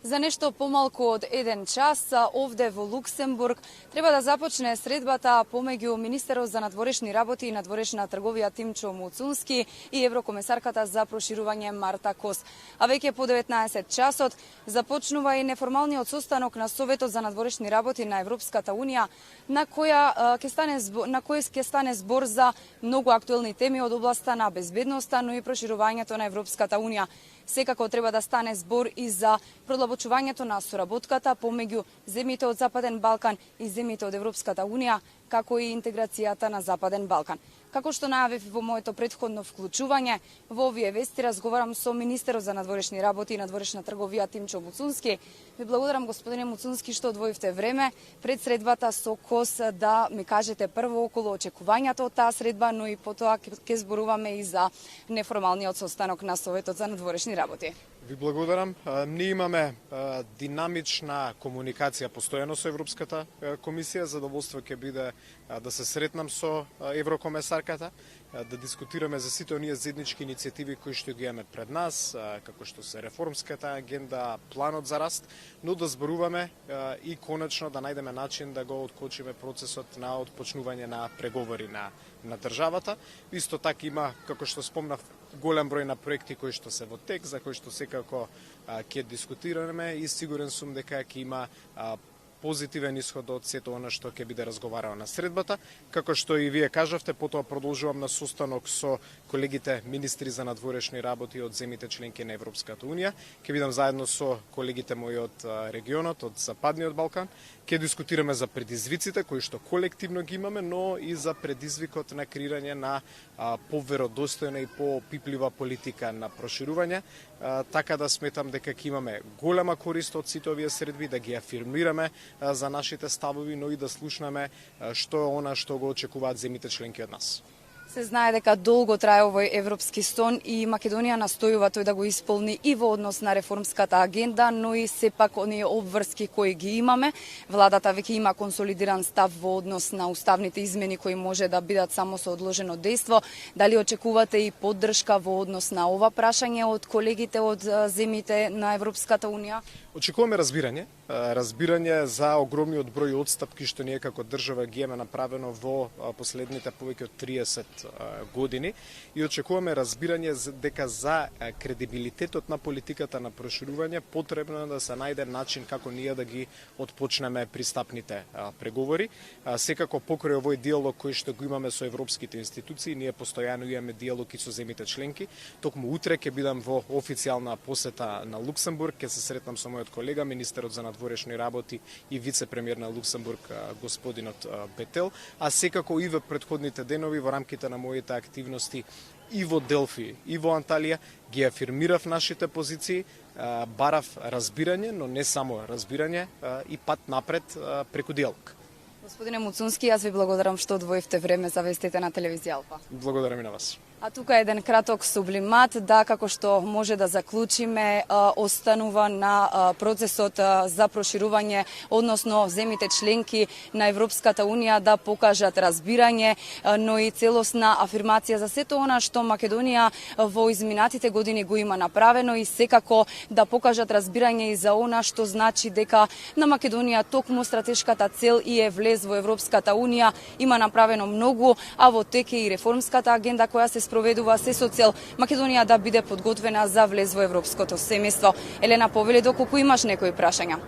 За нешто помалку од 1 час овде во Луксембург треба да започне средбата помеѓу министерот за надворешни работи и надворешна трговија Тимчо Муцунски и еврокомесарката за проширување Марта Кос. А веќе по 19 часот започнува и неформалниот состанок на Советот за надворешни работи на Европската унија, на кој ќе стане збор за многу актуелни теми од областа на безбедноста, но и проширувањето на Европската унија. Секако треба да стане збор и за продлабочувањето на соработката помеѓу земјите од Западен Балкан и земјите од Европската унија, како и интеграцијата на Западен Балкан. Како што најавив во моето претходно вклучување, во овие вести разговарам со министерот за надворешни работи и надворешна трговија Тимчо Муцунски. Ви благодарам, господине Муцунски, што одвоивте време пред средбата со Кос да ми кажете прво околу очекувањата од таа средба, но и потоа ќе зборуваме и за неформалниот состанок на Советот за надворешни работи. Ви благодарам. Ние имаме динамична комуникација постојано со Европската комисија. Задоволство ќе биде да се сретнам со еврокомесарката, да дискутираме за сите оние заеднички иницијативи кои што ги имаме пред нас, како што се реформската агенда, планот за раст, но да зборуваме и конечно да најдеме начин да го откочиме процесот на отпочнување на преговори на државата. Исто така има, како што спомнав, голем број на проекти кои што се во тек, за кои што секако ќе дискутираме и сигурен сум дека ќе има позитивен исход од сето она што ќе биде разговарано на средбата. Како што и вие кажавте, потоа продолжувам на состанок со колегите министри за надворешни работи од земјите членки на Европската унија. Ќе бидам заедно со колегите мои од регионот, од Западниот Балкан. Ќе дискутираме за предизвиците кои што колективно ги имаме, но и за предизвикот на креирање на поверодостојна и попиплива политика на проширување, така да сметам дека ќе имаме голема корист од сите овие средби, да ги афирмираме за нашите ставови, но и да слушнеме што е она што го очекуваат земјите членки од нас. Се знае дека долго трае овој европски сон и Македонија настојува тој да го исполни и во однос на реформската агенда, но и сепак оние обврски кои ги имаме. Владата веќе има консолидиран став во однос на уставните измени кои може да бидат само со одложено дејство. Дали очекувате и поддршка во однос на ова прашање од колегите од земјите на Европската унија? Очекуваме разбирање за огромниот број отстапки што ние како држава ги имаме направено во последните повеќе од 30 години и очекуваме разбирање дека за кредибилитетот на политиката на проширување потребно е да се најде начин како ние да ги отпочнеме пристапните преговори. Секако покрај овој диалог кој што го имаме со европските институции, ние постојано имаме диалог и со земјите членки. Токму утре ќе бидам во официјална посета на Луксембург, ќе се сретнам со мојот колега, министерот за надворешни работи и вице-премиер на Луксембург, господинот Бетел, а секако и во претходните денови во рамките на моите активности и во Делфи, и во Анталија, ги афирмирав нашите позиции, барав разбирање, но не само разбирање, и пат напред преку диалог. Господине Муцунски, јас ви благодарам што одвоивте време за вестите на телевизија Алфа. Благодарам и на вас. А тука е еден краток сублимат, да, како што може да заклучиме, останува на процесот за проширување, односно земјите членки на Европската унија да покажат разбирање, но и целосна афирмација за сето она што Македонија во изминатите години го има направено и секако да покажат разбирање и за она што значи дека на Македонија токму стратешката цел и е влез во Европската унија, има направено многу, а во тек е и реформската агенда која се спроведува се со цел Македонија да биде подготвена за влез во европското семејство. Елена, повели доколку имаш некои прашања?